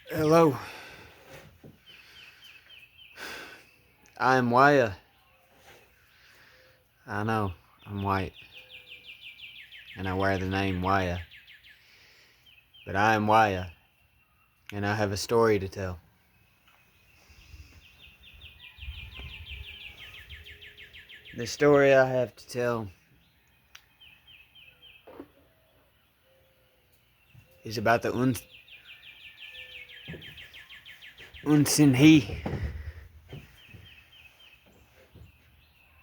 Hello, I'm Waya. I know, I'm white, and I wear the name Waya. But I am Waya, and I have a story to tell. The story I have to tell is about the Unsinhi,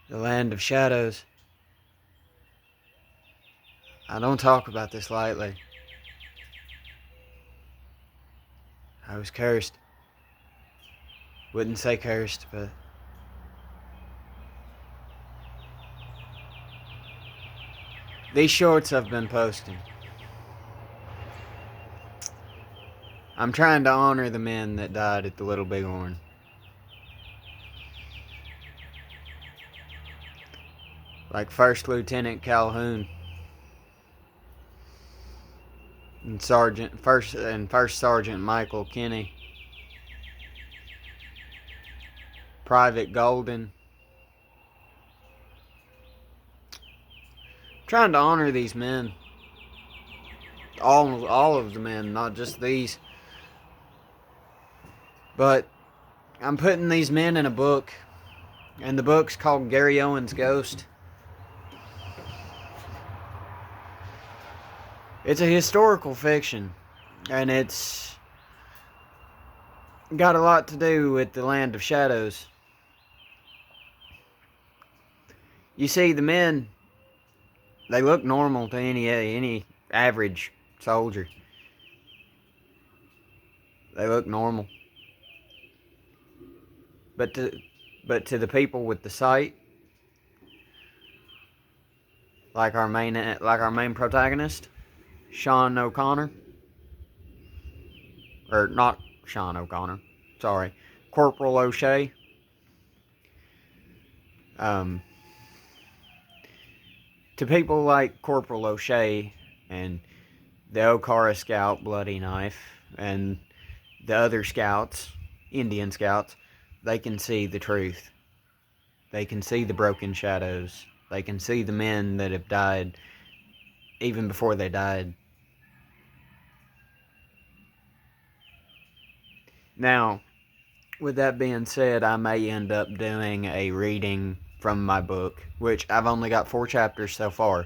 the land of shadows. I don't talk about this lightly. I was cursed. Wouldn't say cursed, but these shorts I've been posting. I'm trying to honor the men that died at the Little Bighorn. Like First Lieutenant Calhoun and First Sergeant Michael Kinney, Private Golden. Trying to honor these men. All of the men, not just these. But I'm putting these men in a book, and the book's called Gary Owen's Ghost. It's a historical fiction, and it's got a lot to do with the land of shadows. You see, the men, they look normal to any average soldier. They look normal. But to the people with the sight, like our main protagonist, Sean O'Connor, or not Sean O'Connor, sorry, Corporal O'Shea. Um, to people like Corporal O'Shea and the Okara Scout Bloody Knife and the other scouts, Indian scouts, they can see the truth. They can see the broken shadows. They can see the men that have died even before they died. Now, with that being said, I may end up doing a reading from my book, which I've only got 4 chapters so far,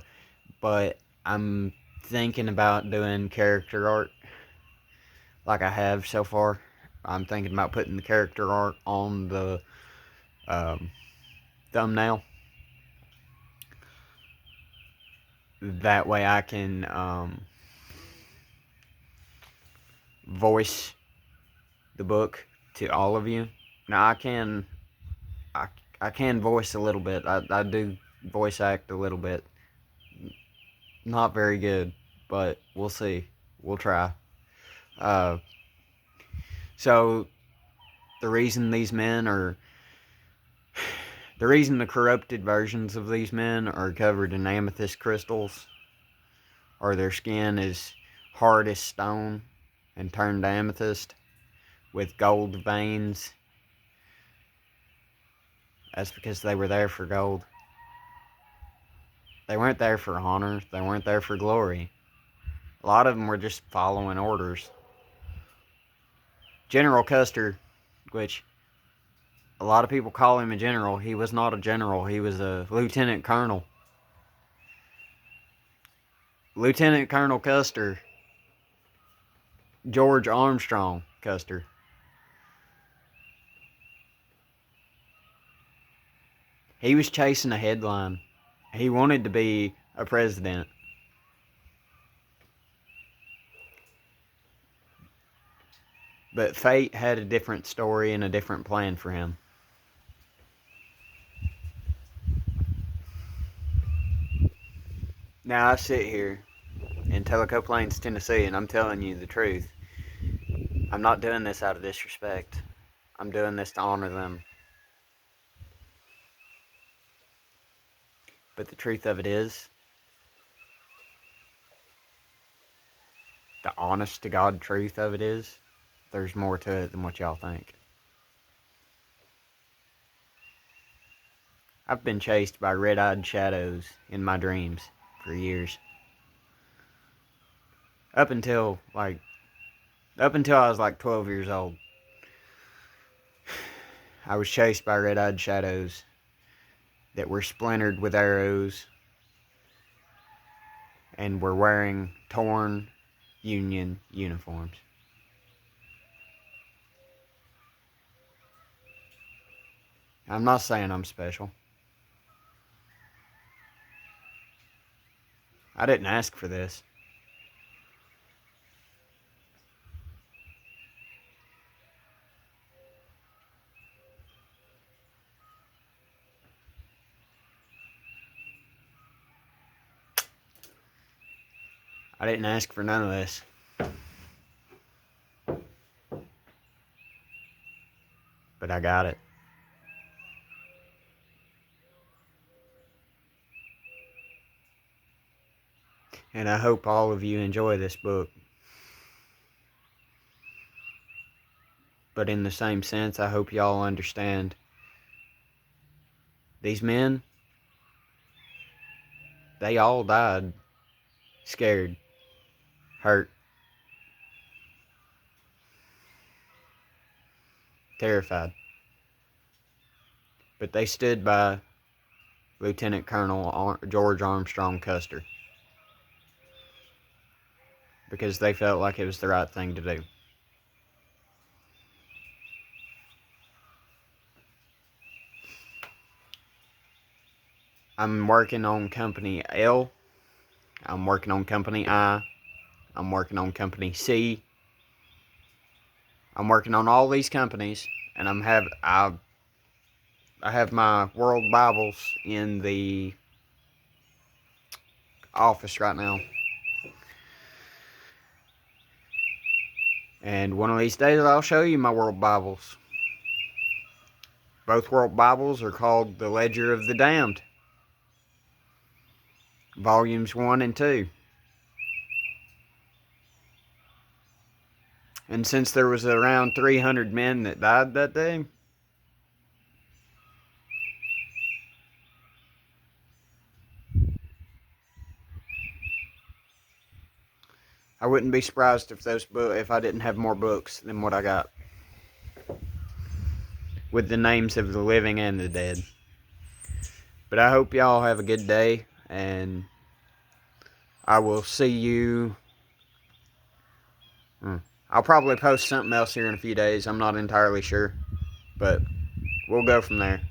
but I'm thinking about doing character art like I have so far. I'm thinking about putting the character art on the um, thumbnail. That way I can voice the book to all of you. Now I, I can voice a little bit. I do voice act a little bit. Not very good, but we'll see. We'll try. Uh, so the reason these men are the reason the corrupted versions of these men are covered in amethyst crystals, or their skin is hard as stone and turned to amethyst with gold veins, that's because they were there for gold. They weren't there for honor. They weren't there for glory. A lot of them were just following orders. General Custer, which a lot of people call him a general, he was not a general. He was a lieutenant colonel. Lieutenant Colonel Custer, George Armstrong Custer. He was chasing a headline. He wanted to be a president. But fate had a different story and a different plan for him. Now I sit here in Tellico Plains, Tennessee, and I'm telling you the truth. I'm not doing this out of disrespect. I'm doing this to honor them. But the truth of it is, the honest to God truth of it is, there's more to it than what y'all think. I've been chased by red-eyed shadows in my dreams for years. Up until I was like 12 years old. I was chased by red-eyed shadows that were splintered with arrows and were wearing torn Union uniforms. I'm not saying I'm special. I didn't ask for this. I didn't ask for none of this. But I got it. And I hope all of you enjoy this book. But in the same sense, I hope y'all understand these men, they all died scared, hurt, terrified. But they stood by Lieutenant Colonel George Armstrong Custer because they felt like it was the right thing to do. I'm working on Company L. I'm working on Company I. I'm working on Company C. I'm working on all these companies, and I have my World Bibles in the office right now. And one of these days I'll show you my World Bibles. Both World Bibles are called The Ledger of the Damned, Volumes 1 and 2. And since there was around 300 men that died that day, I wouldn't be surprised if I didn't have more books than what I got, with the names of the living and the dead. But I hope y'all have a good day, and I will see you. I'll probably post something else here in a few days. I'm not entirely sure, but we'll go from there.